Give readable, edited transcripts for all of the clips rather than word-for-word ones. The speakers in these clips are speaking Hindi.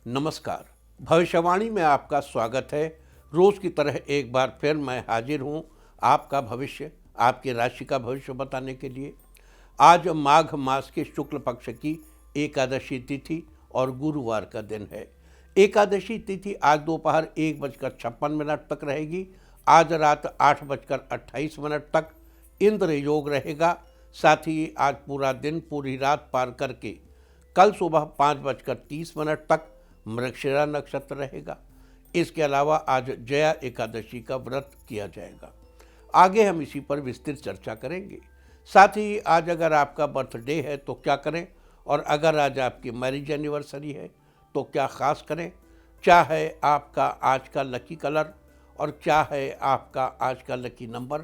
नमस्कार। भविष्यवाणी में आपका स्वागत है। रोज की तरह एक बार फिर मैं हाजिर हूँ आपका भविष्य, आपकी राशि का भविष्य बताने के लिए। आज माघ मास के शुक्ल पक्ष की एकादशी तिथि और गुरुवार का दिन है। एकादशी तिथि आज दोपहर 1:56 तक रहेगी। आज रात 8:28 तक इंद्र योग रहेगा। साथ ही आज पूरा दिन पूरी रात पार करके कल सुबह 5:30 तक मृगशिरा नक्षत्र रहेगा। इसके अलावा आज जया एकादशी का व्रत किया जाएगा। आगे हम इसी पर विस्तृत चर्चा करेंगे। साथ ही आज अगर आपका बर्थडे है तो क्या करें, और अगर आज आपकी मैरिज एनिवर्सरी है तो क्या खास करें, क्या है आपका आज का लकी कलर और क्या है आपका आज का लकी नंबर।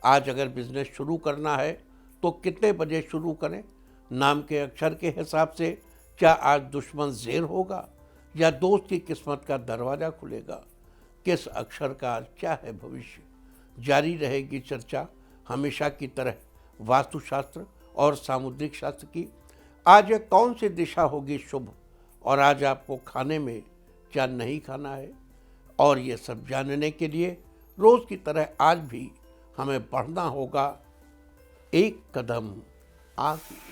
आज अगर बिजनेस शुरू करना है तो कितने बजे शुरू करें, नाम के अक्षर के हिसाब से क्या आज दुश्मन ज़ेर होगा या दोस्त की किस्मत का दरवाज़ा खुलेगा, किस अक्षर का आज क्या है भविष्य। जारी रहेगी चर्चा हमेशा की तरह वास्तुशास्त्र और सामुद्रिक शास्त्र की। आज कौन सी दिशा होगी शुभ और आज आपको खाने में क्या नहीं खाना है, और ये सब जानने के लिए रोज़ की तरह आज भी हमें बढ़ना होगा एक कदम आगे।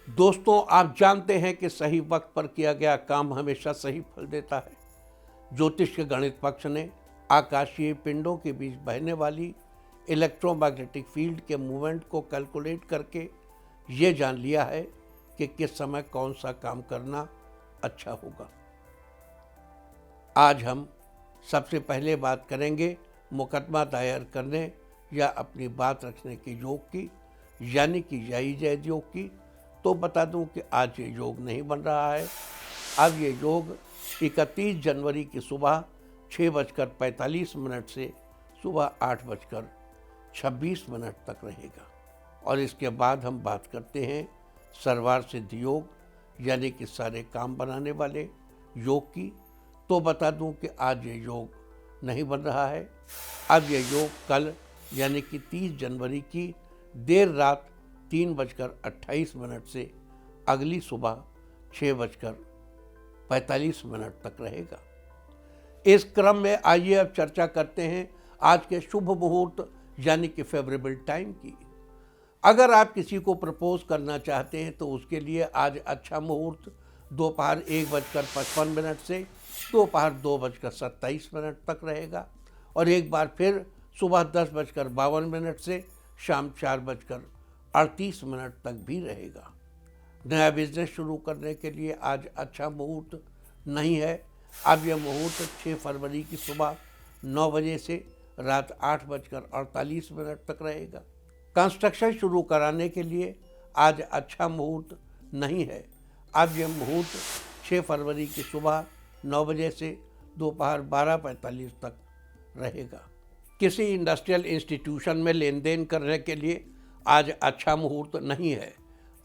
दोस्तों, आप जानते हैं कि सही वक्त पर किया गया काम हमेशा सही फल देता है। ज्योतिष के गणित पक्ष ने आकाशीय पिंडों के बीच बहने वाली इलेक्ट्रोमैग्नेटिक फील्ड के मूवमेंट को कैलकुलेट करके ये जान लिया है कि किस समय कौन सा काम करना अच्छा होगा। आज हम सबसे पहले बात करेंगे मुकदमा दायर करने या अपनी बात रखने के योग की, यानी कि जायज़ योग की। तो बता दूं कि आज ये योग नहीं बन रहा है। अब ये योग 31 जनवरी की सुबह 6:45 से सुबह 8:26 तक रहेगा। और इसके बाद हम बात करते हैं सर्वार सिद्ध योग, यानी कि सारे काम बनाने वाले योग की। तो बता दूं कि आज ये योग नहीं बन रहा है। अब ये योग कल यानी कि 30 जनवरी की देर रात 3:28 से अगली सुबह 6:45 तक रहेगा। इस क्रम में आइए अब चर्चा करते हैं आज के शुभ मुहूर्त यानी कि फेवरेबल टाइम की। अगर आप किसी को प्रपोज करना चाहते हैं तो उसके लिए आज अच्छा मुहूर्त दोपहर 1:55 से दोपहर 2:27 तक रहेगा, और एक बार फिर सुबह 10:52 से शाम 4:38 तक भी रहेगा। नया बिजनेस शुरू करने के लिए आज अच्छा मुहूर्त नहीं है। अब यह मुहूर्त 6 फरवरी की सुबह 9 बजे से रात 8:48 तक रहेगा। कंस्ट्रक्शन शुरू कराने के लिए आज अच्छा मुहूर्त नहीं है। अब यह मुहूर्त 6 फरवरी की सुबह 9 बजे से दोपहर 12:45 तक रहेगा। किसी इंडस्ट्रियल इंस्टीट्यूशन में लेन देन करने के लिए आज अच्छा मुहूर्त नहीं है।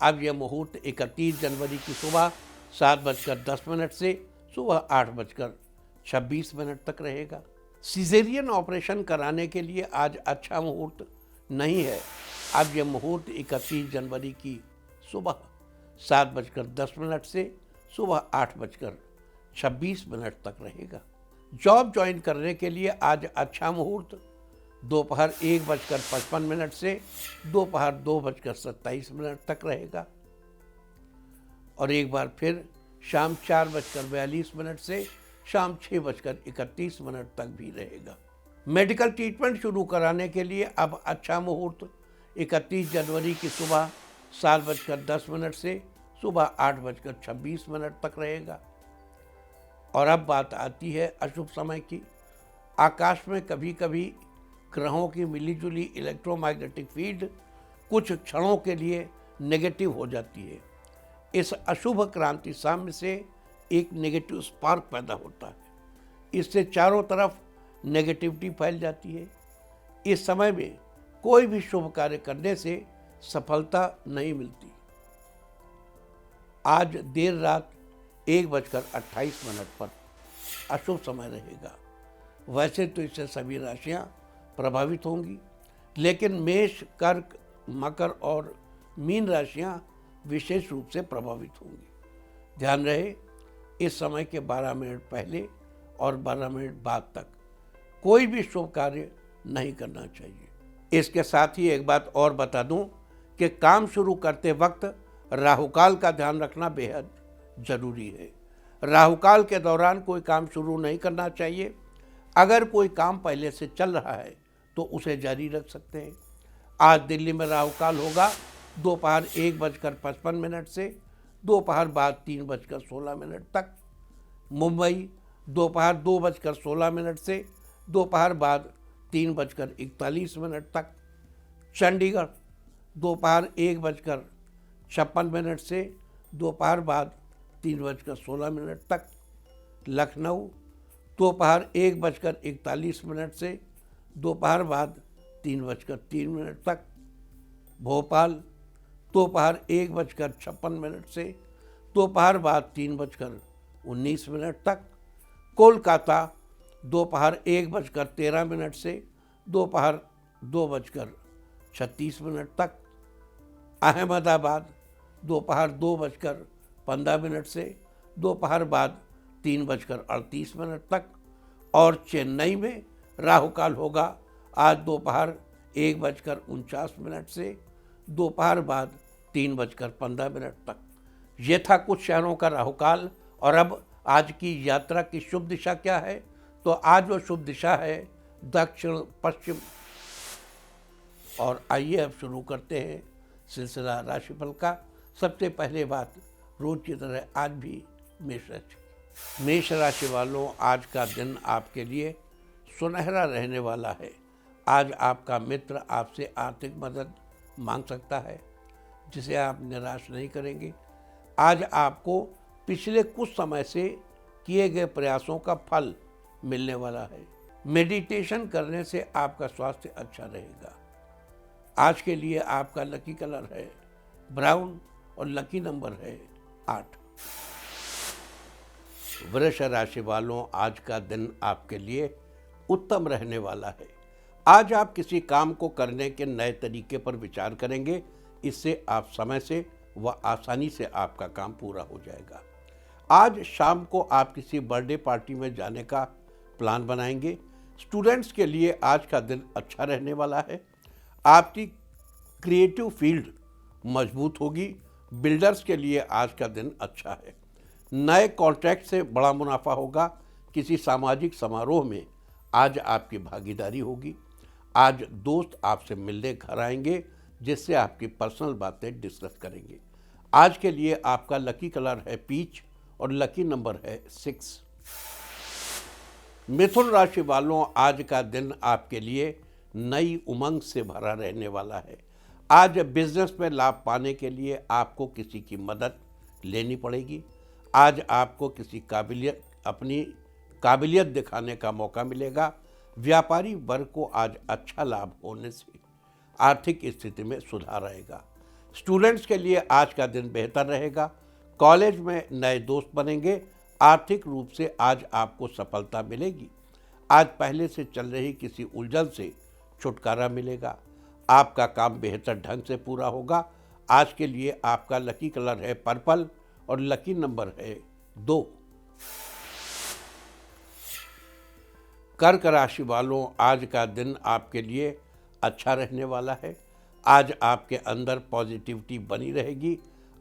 अब यह मुहूर्त 31 जनवरी की सुबह 7:10 से सुबह 8:26 तक रहेगा। सिजेरियन ऑपरेशन कराने के लिए आज अच्छा मुहूर्त नहीं है। अब यह मुहूर्त 31 जनवरी की सुबह 7:10 से सुबह 8:26 तक रहेगा। जॉब ज्वाइन करने के लिए आज अच्छा मुहूर्त दोपहर 1:55 से दोपहर 2:27 तक रहेगा, और एक बार फिर शाम 4:42 से शाम 6:31 तक भी रहेगा। मेडिकल ट्रीटमेंट शुरू कराने के लिए अब अच्छा मुहूर्त 31 जनवरी की सुबह 7:10 से सुबह 8:26 तक रहेगा। और अब बात आती है अशुभ समय की। आकाश में कभी कभी ग्रहों की मिलीजुली इलेक्ट्रोमैग्नेटिक फील्ड कुछ क्षणों के लिए नेगेटिव हो जाती है। इस अशुभ क्रांति साम्य से एक नेगेटिव स्पार्क पैदा होता है। इससे चारों तरफ नेगेटिविटी फैल जाती है। इस समय में कोई भी शुभ कार्य करने से सफलता नहीं मिलती। आज देर रात 1:28 पर अशुभ समय रहेगा। वैसे तो इससे सभी राशियां प्रभावित होंगी, लेकिन मेष, कर्क, मकर और मीन राशियां विशेष रूप से प्रभावित होंगी। ध्यान रहे, इस समय के 12 मिनट पहले और 12 मिनट बाद तक कोई भी शुभ कार्य नहीं करना चाहिए। इसके साथ ही एक बात और बता दूं कि काम शुरू करते वक्त राहुकाल का ध्यान रखना बेहद जरूरी है। राहुकाल के दौरान कोई काम शुरू नहीं करना चाहिए। अगर कोई काम पहले से चल रहा है तो उसे जारी रख सकते हैं। आज दिल्ली में राहुकाल होगा दोपहर 1:55 से दोपहर बाद 3:16 तक। मुंबई दोपहर 2:16 से दोपहर बाद 3:41 तक। चंडीगढ़ दोपहर 1:56 से दोपहर बाद 3:16 तक। लखनऊ दोपहर 1:41 से दोपहर बाद 3:03 तक। भोपाल दोपहर 1:56 से दोपहर बाद 3:19 तक। कोलकाता दोपहर 1:13 से दोपहर 2:36 तक। अहमदाबाद दोपहर 2:15 से दोपहर बाद 3:38 तक। और चेन्नई में राहुकाल होगा आज दोपहर 1:49 से दोपहर बाद 3:15 तक। ये था कुछ शहरों का राहुकाल। और अब आज की यात्रा की शुभ दिशा क्या है? तो आज वो शुभ दिशा है दक्षिण पश्चिम। और आइए अब शुरू करते हैं सिलसिला राशिफल का। सबसे पहले बात रोज की तरह आज भी मेष राशि वालों, आज का दिन आपके लिए सुनहरा रहने वाला है। आज आपका मित्र आपसे आर्थिक मदद मांग सकता है जिसे आप निराश नहीं करेंगे। आज आपको पिछले कुछ समय से किए गए प्रयासों का फल मिलने वाला है। मेडिटेशन करने से आपका स्वास्थ्य अच्छा रहेगा। आज के लिए आपका लकी कलर है ब्राउन और लकी नंबर है 8। वृष राशि वालों, आज का दिन आपके लिए उत्तम रहने वाला है। आज आप किसी काम को करने के नए तरीके पर विचार करेंगे। इससे आप समय से व आसानी से आपका काम पूरा हो जाएगा। आज शाम को आप किसी बर्थडे पार्टी में जाने का प्लान बनाएंगे। स्टूडेंट्स के लिए आज का दिन अच्छा रहने वाला है। आपकी क्रिएटिव फील्ड मजबूत होगी। बिल्डर्स के लिए आज का दिन अच्छा है। नए कॉन्ट्रैक्ट से बड़ा मुनाफा होगा। किसी सामाजिक समारोह में आज आपकी भागीदारी होगी। आज दोस्त आपसे मिलने घर आएंगे जिससे आपकी पर्सनल बातें डिस्कस करेंगे। आज के लिए आपका लकी कलर है पीच और लकी नंबर है 6। मिथुन राशि वालों, आज का दिन आपके लिए नई उमंग से भरा रहने वाला है। आज बिजनेस में लाभ पाने के लिए आपको किसी की मदद लेनी पड़ेगी। आज आपको अपनी काबिलियत दिखाने का मौका मिलेगा। व्यापारी वर्ग को आज अच्छा लाभ होने से आर्थिक स्थिति में सुधार आएगा। स्टूडेंट्स के लिए आज का दिन बेहतर रहेगा। कॉलेज में नए दोस्त बनेंगे। आर्थिक रूप से आज आपको सफलता मिलेगी। आज पहले से चल रही किसी उलझन से छुटकारा मिलेगा। आपका काम बेहतर ढंग से पूरा होगा। आज के लिए आपका लकी कलर है पर्पल और लकी नंबर है 2। कर्क राशि वालों, आज का दिन आपके लिए अच्छा रहने वाला है। आज आपके अंदर पॉजिटिविटी बनी रहेगी।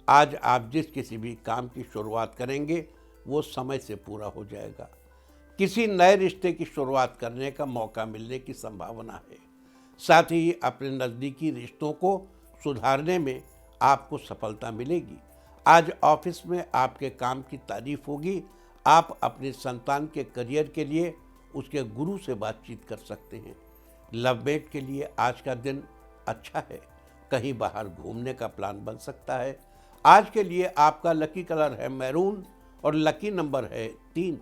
आज आप जिस किसी भी काम की शुरुआत करेंगे वो समय से पूरा हो जाएगा। किसी नए रिश्ते की शुरुआत करने का मौका मिलने की संभावना है। साथ ही अपने नज़दीकी रिश्तों को सुधारने में आपको सफलता मिलेगी। आज ऑफिस में आपके काम की तारीफ होगी। आप अपने संतान के करियर के लिए उसके गुरु से बातचीत कर सकते हैं। लवमेट के लिए आज का दिन अच्छा है। कहीं बाहर घूमने का प्लान बन सकता है। आज के लिए आपका लकी कलर है मैरून और लकी नंबर है 3।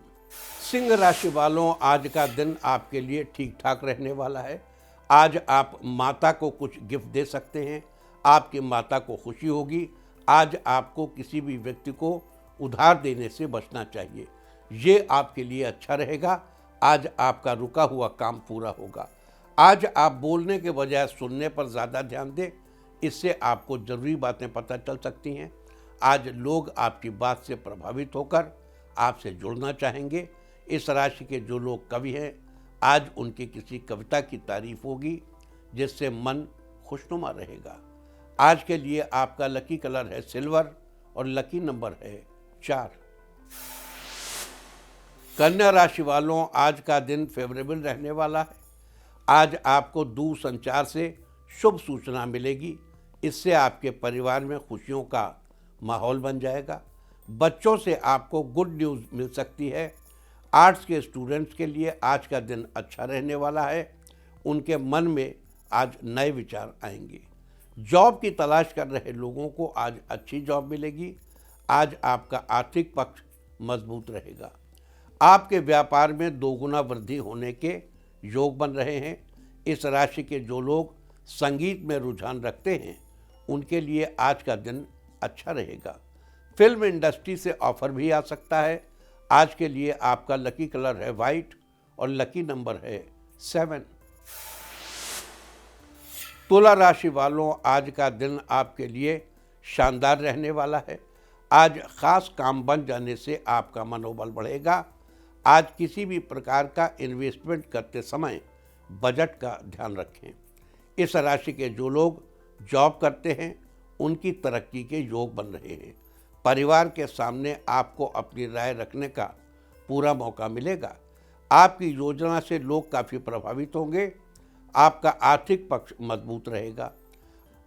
सिंह राशि वालों, आज का दिन आपके लिए ठीक ठाक रहने वाला है। आज आप माता को कुछ गिफ्ट दे सकते हैं। आपकी माता को खुशी होगी। आज आपको किसी भी व्यक्ति को उधार देने से बचना चाहिए। ये आपके लिए अच्छा रहेगा। आज आपका रुका हुआ काम पूरा होगा। आज आप बोलने के बजाय सुनने पर ज़्यादा ध्यान दें। इससे आपको ज़रूरी बातें पता चल सकती हैं। आज लोग आपकी बात से प्रभावित होकर आपसे जुड़ना चाहेंगे। इस राशि के जो लोग कवि हैं, आज उनकी किसी कविता की तारीफ होगी जिससे मन खुशनुमा रहेगा। आज के लिए आपका लकी कलर है सिल्वर और लकी नंबर है 4। कन्या राशि वालों, आज का दिन फेवरेबल रहने वाला है। आज आपको दूर संचार से शुभ सूचना मिलेगी। इससे आपके परिवार में खुशियों का माहौल बन जाएगा। बच्चों से आपको गुड न्यूज़ मिल सकती है। आर्ट्स के स्टूडेंट्स के लिए आज का दिन अच्छा रहने वाला है। उनके मन में आज नए विचार आएंगे। जॉब की तलाश कर रहे लोगों को आज अच्छी जॉब मिलेगी। आज आपका आर्थिक पक्ष मजबूत रहेगा। आपके व्यापार में दोगुना वृद्धि होने के योग बन रहे हैं। इस राशि के जो लोग संगीत में रुझान रखते हैं, उनके लिए आज का दिन अच्छा रहेगा। फिल्म इंडस्ट्री से ऑफर भी आ सकता है। आज के लिए आपका लकी कलर है वाइट और लकी नंबर है 7। तुला राशि वालों, आज का दिन आपके लिए शानदार रहने वाला है। आज खास काम बन जाने से आपका मनोबल बढ़ेगा। आज किसी भी प्रकार का इन्वेस्टमेंट करते समय बजट का ध्यान रखें। इस राशि के जो लोग जॉब करते हैं, उनकी तरक्की के योग बन रहे हैं। परिवार के सामने आपको अपनी राय रखने का पूरा मौका मिलेगा। आपकी योजना से लोग काफ़ी प्रभावित होंगे। आपका आर्थिक पक्ष मजबूत रहेगा।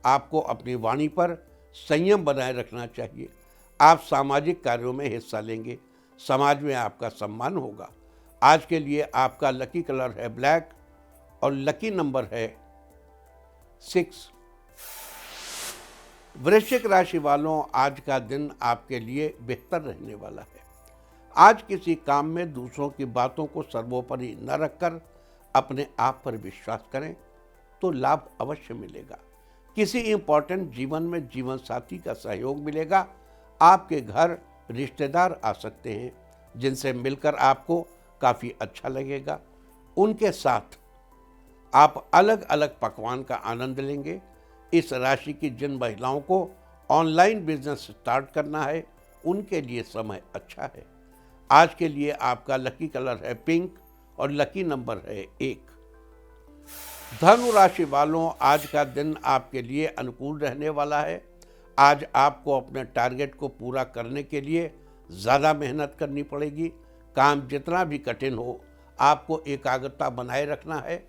आपको अपनी वाणी पर संयम बनाए रखना चाहिए। आप सामाजिक कार्यों में हिस्सा लेंगे। समाज में आपका सम्मान होगा। आज के लिए आपका लकी कलर है ब्लैक और लकी नंबर है 6। वृश्चिक राशि वालों, आज का दिन आपके लिए बेहतर रहने वाला है। आज किसी काम में दूसरों की बातों को सर्वोपरि न रखकर अपने आप पर विश्वास करें तो लाभ अवश्य मिलेगा। किसी इंपॉर्टेंट जीवन में जीवन साथी का सहयोग मिलेगा। आपके घर रिश्तेदार आ सकते हैं, जिनसे मिलकर आपको काफ़ी अच्छा लगेगा। उनके साथ आप अलग अलग पकवान का आनंद लेंगे। इस राशि की जिन महिलाओं को ऑनलाइन बिजनेस स्टार्ट करना है, उनके लिए समय अच्छा है। आज के लिए आपका लकी कलर है पिंक और लकी नंबर है 1। धनु राशि वालों, आज का दिन आपके लिए अनुकूल रहने वाला है। आज आपको अपने टारगेट को पूरा करने के लिए ज़्यादा मेहनत करनी पड़ेगी। काम जितना भी कठिन हो, आपको एकाग्रता बनाए रखना है।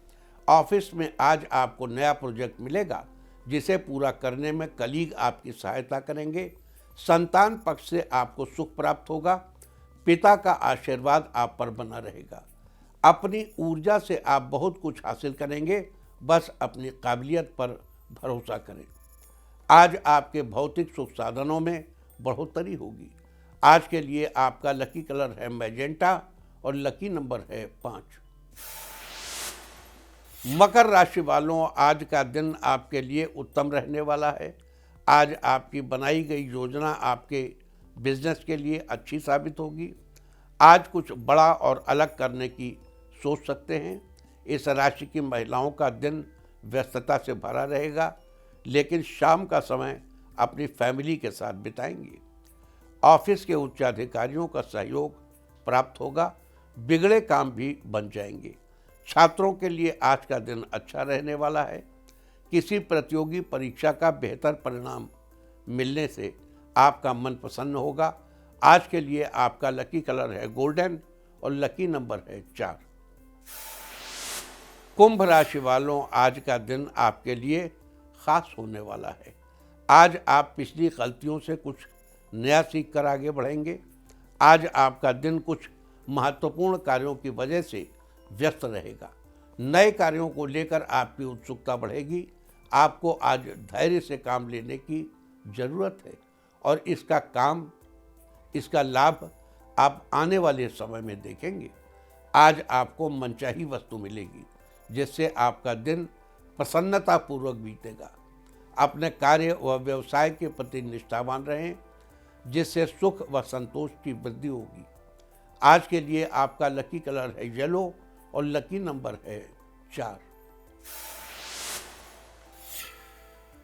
ऑफिस में आज आपको नया प्रोजेक्ट मिलेगा, जिसे पूरा करने में कलीग आपकी सहायता करेंगे। संतान पक्ष से आपको सुख प्राप्त होगा। पिता का आशीर्वाद आप पर बना रहेगा। अपनी ऊर्जा से आप बहुत कुछ हासिल करेंगे। बस अपनी काबिलियत पर भरोसा करें। आज आपके भौतिक सुख साधनों में बढ़ोतरी होगी। आज के लिए आपका लकी कलर है मैजेंटा और लकी नंबर है 5। मकर राशि वालों, आज का दिन आपके लिए उत्तम रहने वाला है। आज आपकी बनाई गई योजना आपके बिजनेस के लिए अच्छी साबित होगी। आज कुछ बड़ा और अलग करने की सोच सकते हैं। इस राशि की महिलाओं का दिन व्यस्तता से भरा रहेगा, लेकिन शाम का समय अपनी फैमिली के साथ बिताएंगे। ऑफिस के उच्च अधिकारियों का सहयोग प्राप्त होगा। बिगड़े काम भी बन जाएंगे। छात्रों के लिए आज का दिन अच्छा रहने वाला है। किसी प्रतियोगी परीक्षा का बेहतर परिणाम मिलने से आपका मन प्रसन्न होगा। आज के लिए आपका लकी कलर है गोल्डन और लकी नंबर है 4। कुंभ राशि वालों, आज का दिन आपके लिए खास होने वाला है। आज आप पिछली गलतियों से कुछ नया सीख कर आगे बढ़ेंगे। आज आपका दिन कुछ महत्वपूर्ण कार्यों की वजह से व्यस्त रहेगा। नए कार्यों को लेकर आपकी उत्सुकता बढ़ेगी। आपको आज धैर्य से काम लेने की ज़रूरत है और इसका लाभ आप आने वाले समय में देखेंगे। आज आपको मनचाही वस्तु मिलेगी, जिससे आपका दिन प्रसन्नतापूर्वक बीतेगा। अपने कार्य व व्यवसाय के प्रति निष्ठावान रहें, जिससे सुख व संतोष की वृद्धि होगी। आज के लिए आपका लकी कलर है येलो और लकी नंबर है 4।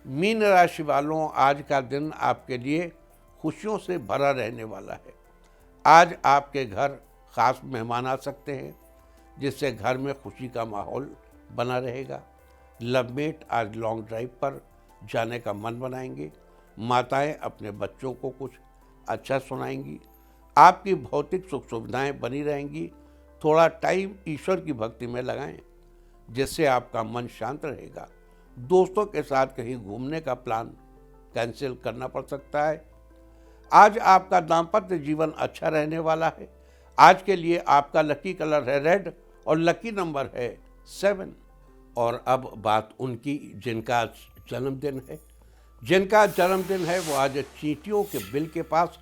मीन राशि वालों, आज का दिन आपके लिए खुशियों से भरा रहने वाला है। आज आपके घर खास मेहमान आ सकते हैं, जिससे घर में खुशी का माहौल बना रहेगा। लवमेट आज लॉन्ग ड्राइव पर जाने का मन बनाएंगे। माताएं अपने बच्चों को कुछ अच्छा सुनाएंगी। आपकी भौतिक सुख सुविधाएं बनी रहेंगी। थोड़ा टाइम ईश्वर की भक्ति में लगाएं, जिससे आपका मन शांत रहेगा। दोस्तों के साथ कहीं घूमने का प्लान कैंसिल करना पड़ सकता है। आज आपका दाम्पत्य जीवन अच्छा रहने वाला है। आज के लिए आपका लकी कलर है रेड और लकी नंबर है 7। और अब बात उनकी जिनका जन्मदिन है। जिनका जन्मदिन है वो आज चींटियों के बिल के पास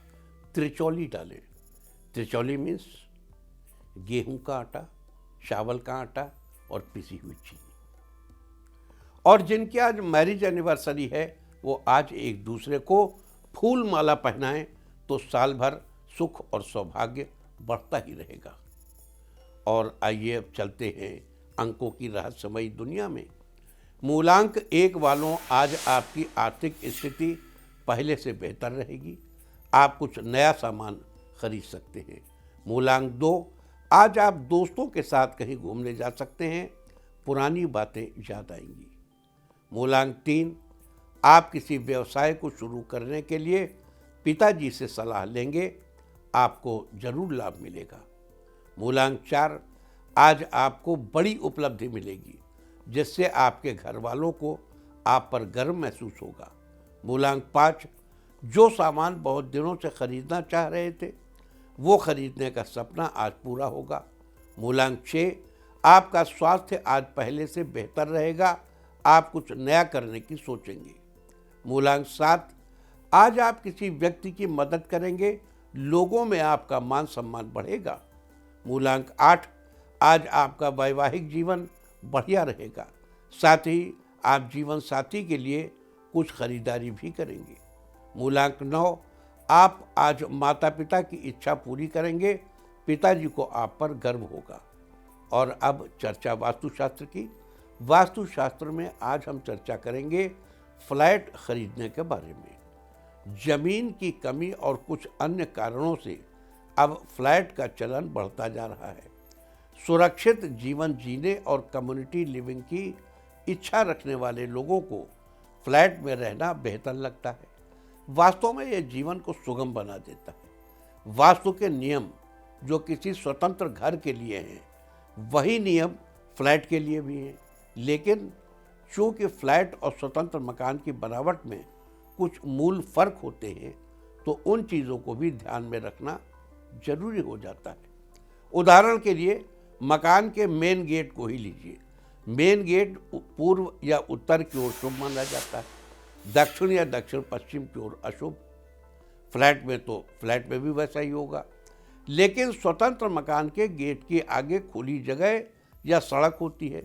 त्रिचौली डालें। त्रिचौली मीन्स गेहूं का आटा, चावल का आटा और पिसी हुई चीनी। और जिनकी आज मैरिज एनिवर्सरी है वो आज एक दूसरे को फूल माला पहनाएं तो साल भर सुख और सौभाग्य बढ़ता ही रहेगा। और आइए अब चलते हैं अंकों की रहस्यमयी दुनिया में। मूलांक 1 वालों, आज आपकी आर्थिक स्थिति पहले से बेहतर रहेगी। आप कुछ नया सामान खरीद सकते हैं। मूलांक 2, आज आप दोस्तों के साथ कहीं घूमने जा सकते हैं। पुरानी बातें याद आएंगी। मूलांक 3, आप किसी व्यवसाय को शुरू करने के लिए पिताजी से सलाह लेंगे। आपको जरूर लाभ मिलेगा। मूलांक 4, आज आपको बड़ी उपलब्धि मिलेगी, जिससे आपके घर वालों को आप पर गर्व महसूस होगा। मूलांक 5, जो सामान बहुत दिनों से खरीदना चाह रहे थे वो खरीदने का सपना आज पूरा होगा। मूलांक 6, आपका स्वास्थ्य आज पहले से बेहतर रहेगा। आप कुछ नया करने की सोचेंगे। मूलांक 7, आज आप किसी व्यक्ति की मदद करेंगे। लोगों में आपका मान सम्मान बढ़ेगा। मूलांक 8, आज आपका वैवाहिक जीवन बढ़िया रहेगा। साथ ही आप जीवन साथी के लिए कुछ खरीदारी भी करेंगे। मूलांक 9, आप आज माता पिता की इच्छा पूरी करेंगे। पिताजी को आप पर गर्व होगा। और अब चर्चा वास्तुशास्त्र की। वास्तुशास्त्र में आज हम चर्चा करेंगे फ्लैट खरीदने के बारे में। जमीन की कमी और कुछ अन्य कारणों से अब फ्लैट का चलन बढ़ता जा रहा है। सुरक्षित जीवन जीने और कम्युनिटी लिविंग की इच्छा रखने वाले लोगों को फ्लैट में रहना बेहतर लगता है। वास्तव में यह जीवन को सुगम बना देता है। वास्तु के नियम जो किसी स्वतंत्र घर के लिए हैं, वही नियम फ्लैट के लिए भी हैं। लेकिन चूंकि फ्लैट और स्वतंत्र मकान की बनावट में कुछ मूल फर्क होते हैं, तो उन चीज़ों को भी ध्यान में रखना जरूरी हो जाता है। उदाहरण के लिए मकान के मेन गेट को ही लीजिए। मेन गेट पूर्व या उत्तर की ओर शुभ माना जाता है, दक्षिण या दक्षिण पश्चिम की ओर अशुभ। फ्लैट में तो फ्लैट में भी वैसा ही होगा। लेकिन स्वतंत्र मकान के गेट के आगे खुली जगह या सड़क होती है,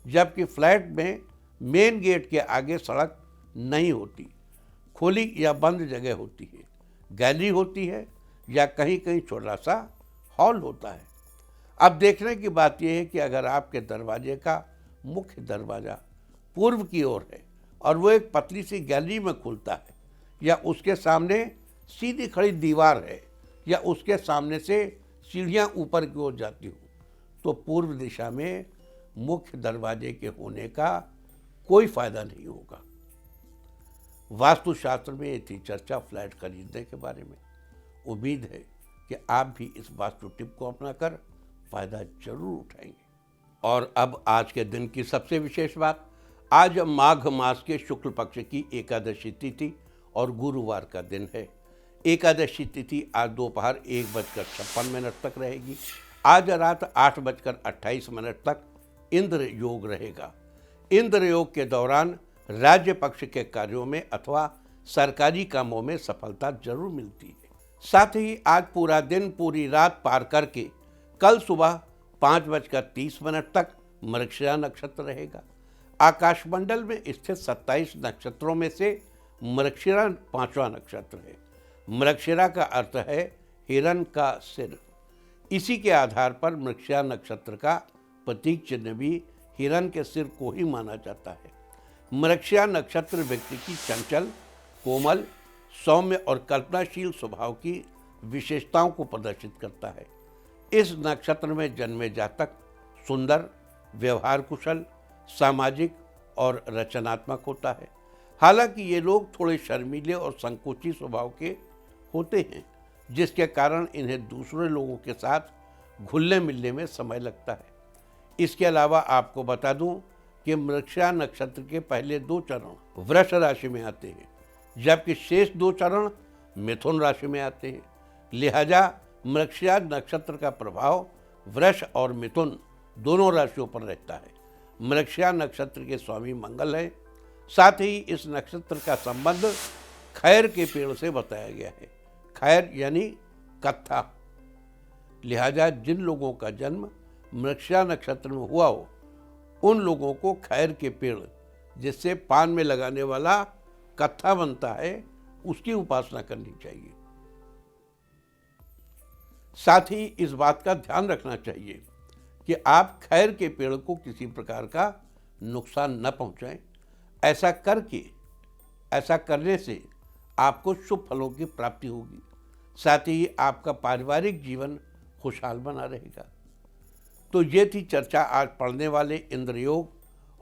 जबकि फ्लैट में मेन गेट के आगे सड़क नहीं होती। खुली या बंद जगह होती है, गैलरी होती है या कहीं कहीं छोटा सा हॉल होता है। अब देखने की बात यह है कि अगर आपके दरवाजे का मुख्य दरवाज़ा पूर्व की ओर है और वो एक पतली सी गैलरी में खुलता है, या उसके सामने सीधी खड़ी दीवार है, या उसके सामने से सीढ़ियाँ ऊपर की ओर जाती हो, तो पूर्व दिशा में मुख्य दरवाजे के होने का कोई फायदा नहीं होगा। वास्तुशास्त्र में ये थी चर्चा फ्लैट खरीदने के बारे में। उम्मीद है कि आप भी इस वास्तु टिप को अपनाकर फायदा जरूर उठाएंगे। और अब आज के दिन की सबसे विशेष बात, आज माघ मास के शुक्ल पक्ष की एकादशी तिथि और गुरुवार का दिन है। एकादशी तिथि आज दोपहर 1:56 तक रहेगी। आज रात 8:28 तक इंद्र योग रहेगा। इंद्र योग के दौरान राज्य पक्ष के कार्यों में अथवा सरकारी कामों में सफलता जरूर मिलती है। साथ ही आज पूरा दिन पूरी रात पार करके कल सुबह 5:30 तक मृगशिरा नक्षत्र रहेगा। आकाशमंडल में स्थित 27 नक्षत्रों में से मृगशिरा 5वां नक्षत्र है। मृगशिरा का अर्थ है हिरण का सिर। इसी के आधार पर मृगशिरा नक्षत्र का प्रतीक चिन्ह भी हिरण के सिर को ही माना जाता है। मृगशिरा नक्षत्र व्यक्ति की चंचल, कोमल, सौम्य और कल्पनाशील स्वभाव की विशेषताओं को प्रदर्शित करता है। इस नक्षत्र में जन्मे जातक सुंदर, व्यवहार कुशल, सामाजिक और रचनात्मक होता है। हालांकि ये लोग थोड़े शर्मीले और संकोची स्वभाव के होते हैं, जिसके कारण इन्हें दूसरे लोगों के साथ घुलने मिलने में समय लगता है। इसके अलावा आपको बता दूं कि मृगशिरा नक्षत्र के पहले 2 चरण वृष राशि में आते हैं, जबकि शेष 2 चरण मिथुन राशि में आते हैं। लिहाजा मृगशिरा नक्षत्र का प्रभाव वृष और मिथुन दोनों राशियों पर रहता है। मृगशिरा नक्षत्र के स्वामी मंगल है। साथ ही इस नक्षत्र का संबंध खैर के पेड़ से बताया गया है। खैर यानी कत्था। लिहाजा जिन लोगों का जन्म मृगशिरा नक्षत्र में हुआ हो, उन लोगों को खैर के पेड़, जिससे पान में लगाने वाला कत्था बनता है, उसकी उपासना करनी चाहिए। साथ ही इस बात का ध्यान रखना चाहिए कि आप खैर के पेड़ को किसी प्रकार का नुकसान न पहुंचाएं। ऐसा करने से आपको शुभ फलों की प्राप्ति होगी। साथ ही आपका पारिवारिक जीवन खुशहाल बना रहेगा। तो ये थी चर्चा आज पढ़ने वाले इंद्रयोग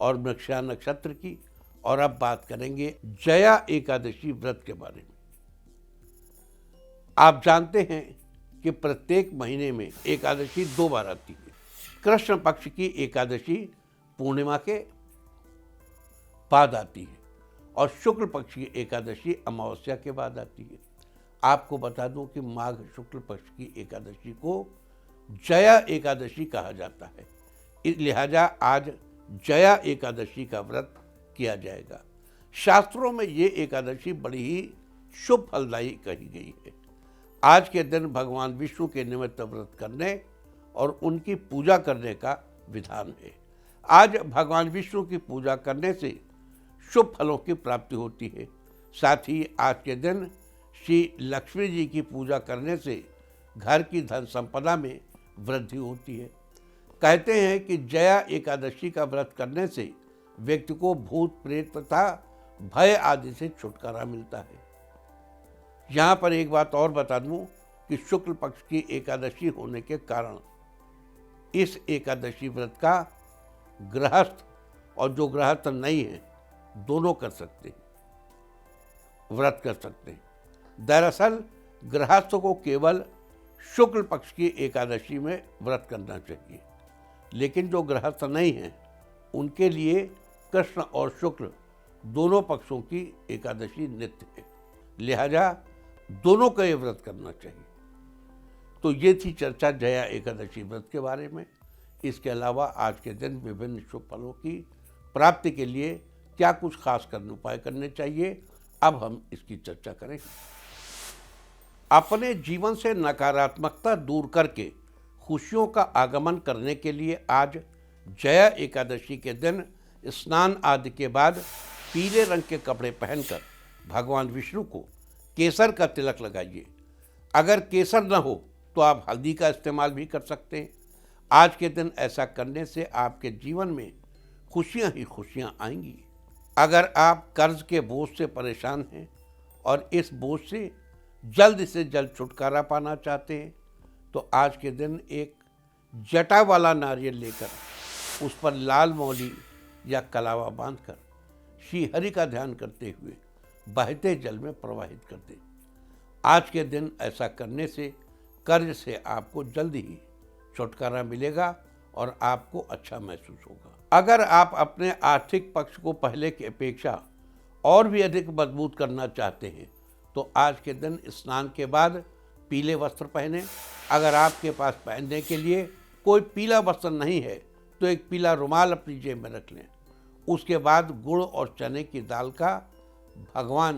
और मृगशिरा नक्षत्र की। और अब बात करेंगे जया एकादशी व्रत के बारे में। आप जानते हैं कि प्रत्येक महीने में एकादशी 2 बार आती है। कृष्ण पक्ष की एकादशी पूर्णिमा के बाद आती है और शुक्ल पक्ष की एकादशी अमावस्या के बाद आती है। आपको बता दूं कि माघ शुक्ल पक्ष की एकादशी को जया एकादशी कहा जाता है। इस लिहाजा आज जया एकादशी का व्रत किया जाएगा। शास्त्रों में ये एकादशी बड़ी ही शुभ फलदायी कही गई है। आज के दिन भगवान विष्णु के निमित्त व्रत करने और उनकी पूजा करने का विधान है। आज भगवान विष्णु की पूजा करने से शुभ फलों की प्राप्ति होती है। साथ ही आज के दिन श्री लक्ष्मी जी की पूजा करने से घर की धन संपदा में वृद्धि होती है। कहते हैं कि जया एकादशी का व्रत करने से व्यक्ति को भूत प्रेत तथा भय आदि से छुटकारा मिलता है। यहाँ पर एक बात और बता दूं कि शुक्ल पक्ष की एकादशी होने के कारण इस एकादशी व्रत का गृहस्थ और जो गृहस्थ नहीं है दोनों कर सकते हैं, व्रत कर सकते हैं। दरअसल गृहस्थ को केवल शुक्ल पक्ष की एकादशी में व्रत करना चाहिए, लेकिन जो गृहस्थ नहीं हैं उनके लिए कृष्ण और शुक्ल दोनों पक्षों की एकादशी नित्य है। लिहाजा दोनों का ये व्रत करना चाहिए। तो ये थी चर्चा जया एकादशी व्रत के बारे में। इसके अलावा आज के दिन विभिन्न शुभ फलों की प्राप्ति के लिए क्या कुछ खास उपाय करने चाहिए, अब हम इसकी चर्चा करें। अपने जीवन से नकारात्मकता दूर करके खुशियों का आगमन करने के लिए आज जया एकादशी के दिन स्नान आदि के बाद पीले रंग के कपड़े पहनकर भगवान विष्णु को केसर का तिलक लगाइए। अगर केसर न हो तो आप हल्दी का इस्तेमाल भी कर सकते हैं। आज के दिन ऐसा करने से आपके जीवन में खुशियां ही खुशियां आएंगी। अगर आप कर्ज के बोझ से परेशान हैं और इस बोझ से जल्द छुटकारा पाना चाहते हैं तो आज के दिन एक जटा वाला नारियल लेकर उस पर लाल मौली या कलावा बांधकर श्री हरि का ध्यान करते हुए बहते जल में प्रवाहित कर दें। आज के दिन ऐसा करने से कर्ज से आपको जल्द ही छुटकारा मिलेगा और आपको अच्छा महसूस होगा। अगर आप अपने आर्थिक पक्ष को पहले की अपेक्षा और भी अधिक मजबूत करना चाहते हैं तो आज के दिन स्नान के बाद पीले वस्त्र पहनें। अगर आपके पास पहनने के लिए कोई पीला वस्त्र नहीं है तो एक पीला रुमाल अपनी जेब में रख लें। उसके बाद गुड़ और चने की दाल का भगवान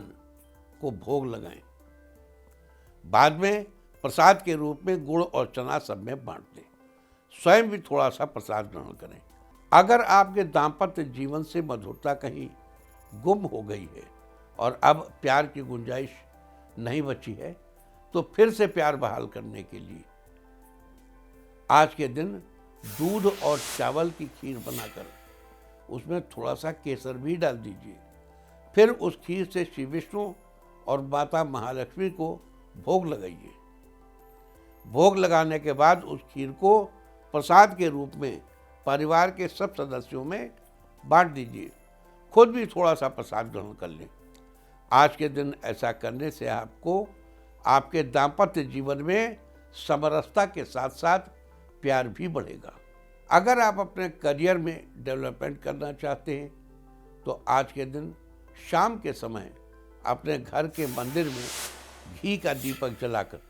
को भोग लगाएं। बाद में प्रसाद के रूप में गुड़ और चना सब में बांट दें। स्वयं भी थोड़ा सा प्रसाद ग्रहण करें। अगर आपके दाम्पत्य जीवन से मधुरता कहीं गुम हो गई है और अब प्यार की गुंजाइश नहीं बची है तो फिर से प्यार बहाल करने के लिए आज के दिन दूध और चावल की खीर बनाकर उसमें थोड़ा सा केसर भी डाल दीजिए। फिर उस खीर से श्री विष्णु और माता महालक्ष्मी को भोग लगाइए भोग लगाने के बाद उस खीर को प्रसाद के रूप में परिवार के सब सदस्यों में बांट दीजिए। खुद भी थोड़ा सा प्रसाद ग्रहण कर लें। आज के दिन ऐसा करने से आपको आपके दाम्पत्य जीवन में समरसता के साथ साथ प्यार भी बढ़ेगा। अगर आप अपने करियर में डेवलपमेंट करना चाहते हैं तो आज के दिन शाम के समय अपने घर के मंदिर में घी का दीपक जलाकर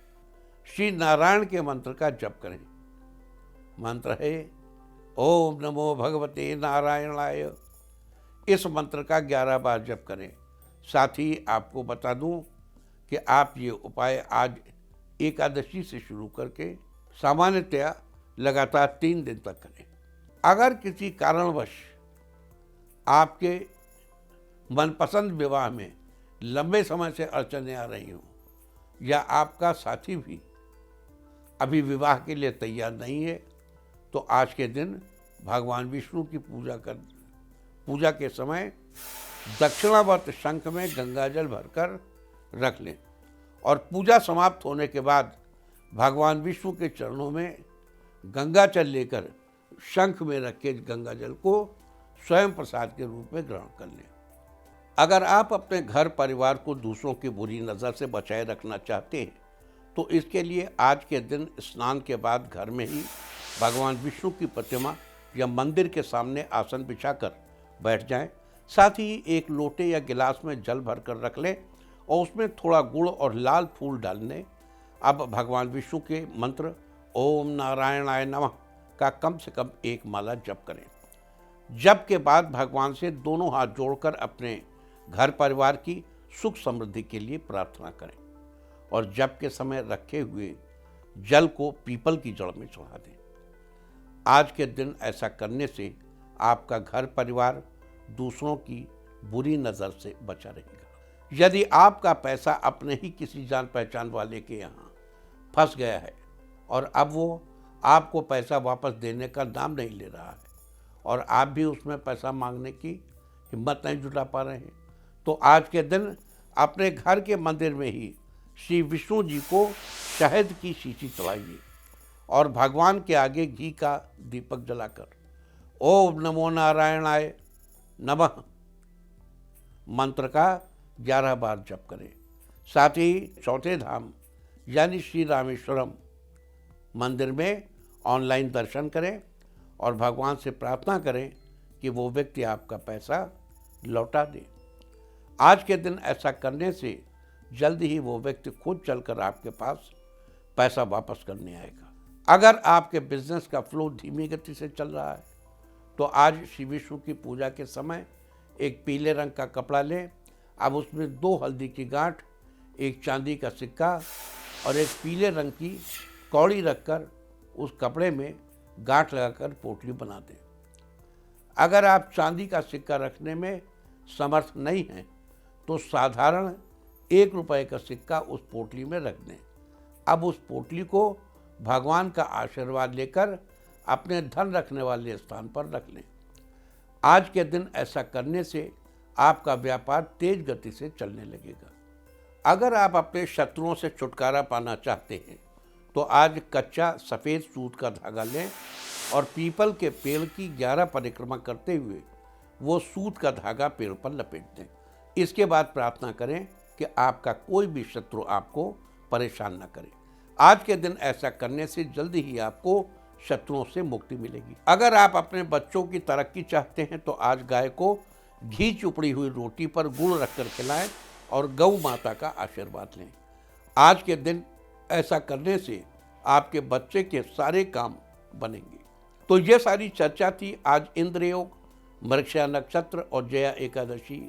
श्री नारायण के मंत्र का जप करें। मंत्र है ओम नमो भगवते नारायणाय। इस मंत्र का 11 बार जप करें। साथ ही आपको बता दूं कि आप ये उपाय आज एकादशी से शुरू करके सामान्यतया लगातार 3 दिन तक करें। अगर किसी कारणवश आपके मनपसंद विवाह में लंबे समय से अड़चनें आ रही हों या आपका साथी भी अभी विवाह के लिए तैयार नहीं है तो आज के दिन भगवान विष्णु की पूजा के समय दक्षिणावर्त शंख में गंगाजल भरकर रख लें और पूजा समाप्त होने के बाद भगवान विष्णु के चरणों में गंगाजल लेकर शंख में रखे गंगाजल को स्वयं प्रसाद के रूप में ग्रहण कर लें। अगर आप अपने घर परिवार को दूसरों की बुरी नज़र से बचाए रखना चाहते हैं तो इसके लिए आज के दिन स्नान के बाद घर में ही भगवान विष्णु की प्रतिमा या मंदिर के सामने आसन बिछाकर बैठ जाएं। साथ ही एक लोटे या गिलास में जल भरकर रख लें और उसमें थोड़ा गुड़ और लाल फूल डाल लें। अब भगवान विष्णु के मंत्र ओम नारायणाय नमः का कम से कम 1 माला जप करें। जप के बाद भगवान से दोनों हाथ जोड़कर अपने घर परिवार की सुख समृद्धि के लिए प्रार्थना करें और जप के समय रखे हुए जल को पीपल की जड़ में चढ़ा दें। आज के दिन ऐसा करने से आपका घर परिवार दूसरों की बुरी नज़र से बचा रहेगा। यदि आपका पैसा अपने ही किसी जान पहचान वाले के यहाँ फंस गया है और अब वो आपको पैसा वापस देने का नाम नहीं ले रहा है और आप भी उसमें पैसा मांगने की हिम्मत नहीं जुटा पा रहे हैं तो आज के दिन अपने घर के मंदिर में ही श्री विष्णु जी को शहद की शीशी चढ़ाइए और भगवान के आगे घी का दीपक जलाकर ओम नमो नारायणाय नमः मंत्र का 11 बार जप करें। साथ ही चौथे धाम यानी श्री रामेश्वरम मंदिर में ऑनलाइन दर्शन करें और भगवान से प्रार्थना करें कि वो व्यक्ति आपका पैसा लौटा दे। आज के दिन ऐसा करने से जल्द ही वो व्यक्ति खुद चलकर आपके पास पैसा वापस करने आएगा। अगर आपके बिजनेस का फ्लो धीमी गति से चल रहा है तो आज श्री विष्णु की पूजा के समय एक पीले रंग का कपड़ा लें। अब उसमें 2 हल्दी की गांठ, 1 चांदी का सिक्का और 1 पीले रंग की कौड़ी रखकर उस कपड़े में गांठ लगाकर पोटली बना दें। अगर आप चांदी का सिक्का रखने में समर्थ नहीं हैं तो साधारण 1 रुपये का सिक्का उस पोटली में रख दें। अब उस पोटली को भगवान का आशीर्वाद लेकर अपने धन रखने वाले स्थान पर रख लें। आज के दिन ऐसा करने से आपका व्यापार तेज गति से चलने लगेगा। अगर आप अपने शत्रुओं से छुटकारा पाना चाहते हैं तो आज कच्चा सफ़ेद सूत का धागा लें और पीपल के पेड़ की 11 परिक्रमा करते हुए वो सूत का धागा पेड़ पर लपेट दें। इसके बाद प्रार्थना करें कि आपका कोई भी शत्रु आपको परेशान न करे। आज के दिन ऐसा करने से जल्दी ही आपको शत्रुओं से मुक्ति मिलेगी। अगर आप अपने बच्चों की तरक्की चाहते हैं तो आज गाय को घी चुपड़ी हुई रोटी पर गुड़ रखकर खिलाएं और गौ माता का आशीर्वाद लें। आज के दिन ऐसा करने से आपके बच्चे के सारे काम बनेंगे। तो ये सारी चर्चा थी आज इंद्र योग, मृगशिरा नक्षत्र और जया एकादशी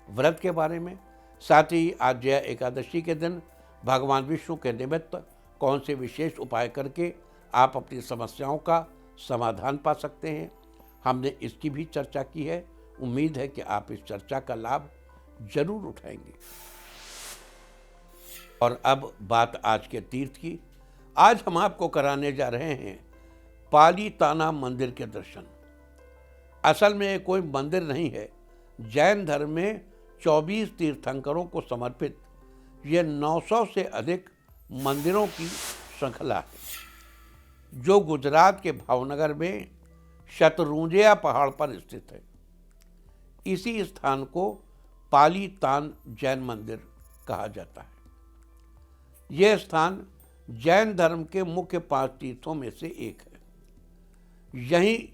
व्रत के बारे में। साथ ही आज जया एकादशी के दिन भगवान विष्णु के निमित्त कौन से विशेष उपाय करके आप अपनी समस्याओं का समाधान पा सकते हैं, हमने इसकी भी चर्चा की है। उम्मीद है कि आप इस चर्चा का लाभ जरूर उठाएंगे। और अब बात आज के तीर्थ की। आज हम आपको कराने जा रहे हैं पालीताना मंदिर के दर्शन। असल में ये कोई मंदिर नहीं है। जैन धर्म में 24 तीर्थंकरों को समर्पित ये 900 से अधिक मंदिरों की श्रृंखला है जो गुजरात के भावनगर में शतरूंजिया पहाड़ पर स्थित है। इसी स्थान को पालीतान जैन मंदिर कहा जाता है। यह स्थान जैन धर्म के मुख्य 5 तीर्थों में से एक है।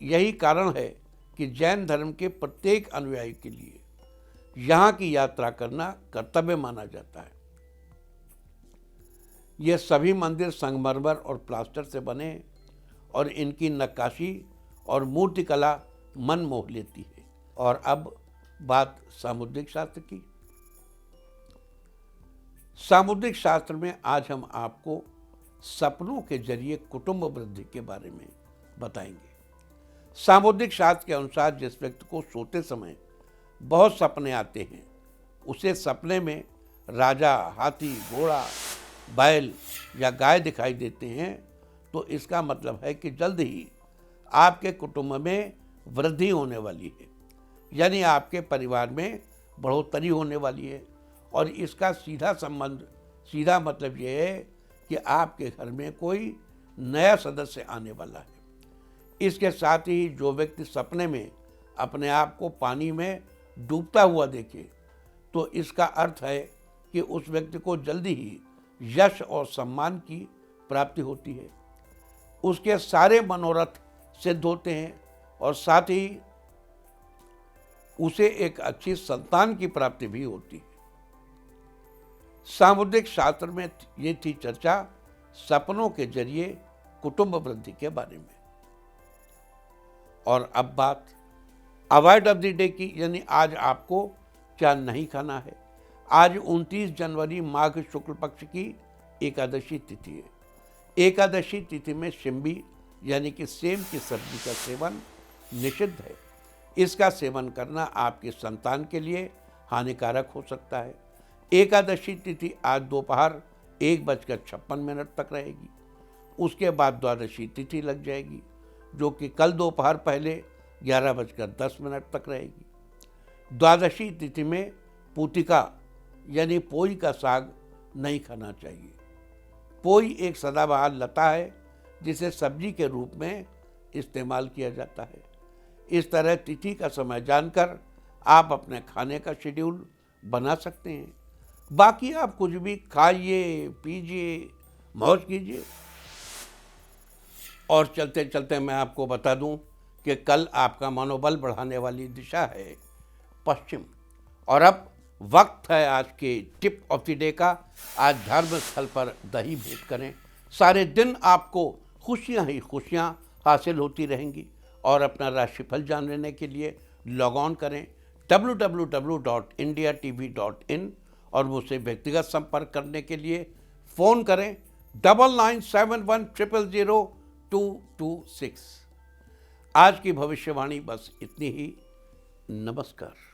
यही कारण है कि जैन धर्म के प्रत्येक अनुयायी के लिए यहाँ की यात्रा करना कर्तव्य माना जाता है। ये सभी मंदिर संगमरमर और प्लास्टर से बने और इनकी नक्काशी और मूर्तिकला मन मोह लेती है। और अब बात सामुद्रिक शास्त्र की। सामुद्रिक शास्त्र में आज हम आपको सपनों के जरिए कुटुंब वृद्धि के बारे में बताएंगे। सामुद्रिक शास्त्र के अनुसार जिस व्यक्ति को सोते समय बहुत सपने आते हैं उसे सपने में राजा, हाथी, घोड़ा, बैल या गाय दिखाई देते हैं तो इसका मतलब है कि जल्द ही आपके कुटुंब में वृद्धि होने वाली है, यानी आपके परिवार में बढ़ोतरी होने वाली है। और इसका सीधा मतलब ये है कि आपके घर में कोई नया सदस्य आने वाला है। इसके साथ ही जो व्यक्ति सपने में अपने आप को पानी में डूबता हुआ देखे तो इसका अर्थ है कि उस व्यक्ति को जल्दी ही यश और सम्मान की प्राप्ति होती है, उसके सारे मनोरथ सिद्ध होते हैं और साथ ही उसे एक अच्छी संतान की प्राप्ति भी होती है। सामुद्रिक शास्त्र में ये थी चर्चा सपनों के जरिए कुटुंब वृद्धि के बारे में। और अब बात अवॉइड ऑफ द डे की, यानी आज आपको क्या नहीं खाना है। आज 29 जनवरी माघ शुक्ल पक्ष की एकादशी तिथि है। एकादशी तिथि में शिम्बी यानी कि सेम की सब्जी का सेवन निषिद्ध है। इसका सेवन करना आपकी संतान के लिए हानिकारक हो सकता है। एकादशी तिथि आज दोपहर 1:56 तक रहेगी। उसके बाद द्वादशी तिथि लग जाएगी जो कि कल दोपहर पहले 11:10 तक रहेगी। द्वादशी तिथि में पूतिका यानी पोई का साग नहीं खाना चाहिए। पोई एक सदाबहार लता है जिसे सब्जी के रूप में इस्तेमाल किया जाता है। इस तरह तिथि का समय जानकर आप अपने खाने का शेड्यूल बना सकते हैं। बाकी आप कुछ भी खाइए, पीजिए, मौज कीजिए। और चलते चलते मैं आपको बता दूं कि कल आपका मनोबल बढ़ाने वाली दिशा है पश्चिम। और अब वक्त है आज के टिप ऑफ द डे का। आज धर्म स्थल पर दही भेंट करें। सारे दिन आपको खुशियां ही खुशियां हासिल होती रहेंगी। और अपना राशिफल जानने के लिए लॉग ऑन करें www.indiatv.in और मुझसे व्यक्तिगत संपर्क करने के लिए फ़ोन करें 9971000226। आज की भविष्यवाणी बस इतनी ही। नमस्कार।